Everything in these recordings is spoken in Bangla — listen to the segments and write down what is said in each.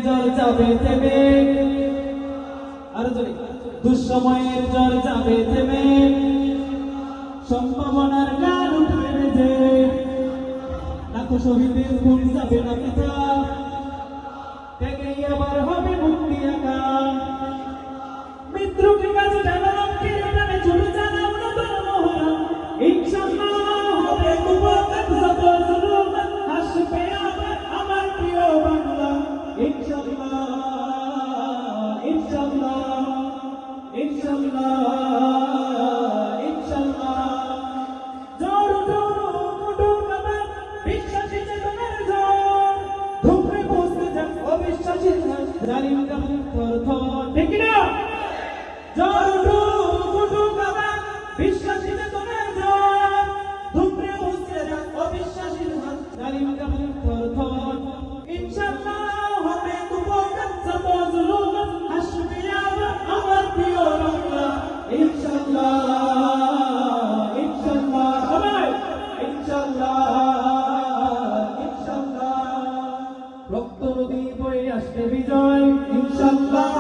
জ্বর যাবে থেমে, আরো জোরে, দুঃসময়ের জ্বর যাবে থেমে, সম্ভাবনার গান উঠবে বেজে, লাখো শহীদের খুন যাবে না পিতা, থেকেই আবার হবে মুক্তি একা। মৃত্যুকে কাছে টানা লক্ষ্যের টানে চলে জানা নতুন মহড়া, ইনশাআল্লাহ হবে কুপথ যত জুলুম, হাসবে আবার আমার প্রিয় বাংলা। ইনশাআল্লাহ ইনশাআল্লাহ ইনশাআল্লাহ ইনশাআল্লাহ। জোর জোর মুঠো কাঁধে বিশ্বাসী চেতনার জোর, ধুমরে বসতে যাক অবিশ্বাসী জালিম কাপুর থর থর, ঠিক না? জোর জোর মুঠো কাঁধে বিশ্বাসী চেতনার জোর, ধুমরে বসতে যাক অবিশ্বাসী জালিম কাপুর থর থর। ইনশাআল্লাহ হবে কুপথ যত জুলুম, হাসবে আবার আমার প্রিয় বাংলা। ইনশাআল্লাহ ইনশাআল্লাহ সবাই ইনশাআল্লাহ ইনশাআল্লাহ। রক্ত নদী বয়ে আসবে বিজয়, ইনশাআল্লাহ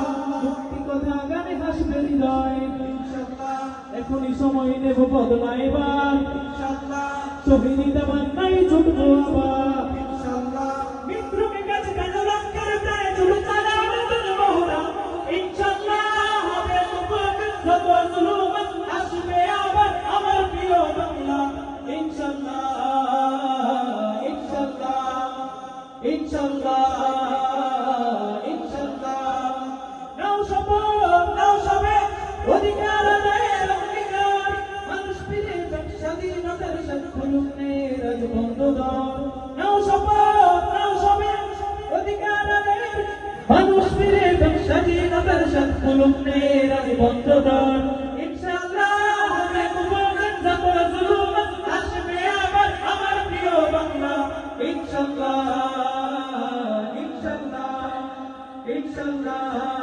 মুক্তি কথা গানে হাসবে হৃদয়, ইনশাআল্লাহ এখনই সময় নেব বদলাইবার, ইনশাআল্লাহ শহীদ দেওয়ার নাই ছুটবো আবার, ইনশাআল্লাহ মৃত্যুকে কাছে টানা লক্ষ্যের প্রায় চলে জানা নতুন মহড়া, ইনশাআল্লাহ হবে কুপথ যত জুলুম, হাসবে আবার আমার প্রিয় বাংলা। ইনশাআল্লাহ ইনশাআল্লাহ ইনশাআল্লাহ ইনশাআল্লাহ। নাও শপথ নাও সবে অধিকার আদায়ের অঙ্গীকার, মানুষ ফিরে যাক স্বাধীনতার স্বাদ খুলুক নেরাজ বন্ধ দ্বার। নাও শপথ নাও সবে অধিকার আদায়ের, মানুষ ফিরে যাক স্বাধীনতার স্বাদ খুলুক নেরাজ বন্ধ দ্বার। ইনশাআল্লাহ হবে কুপথ যত জুলুম, হাসবে আবার আমার প্রিয় বাংলা। ইনশাআল্লাহ ইনশাআল্লাহ ইনশাআল্লাহ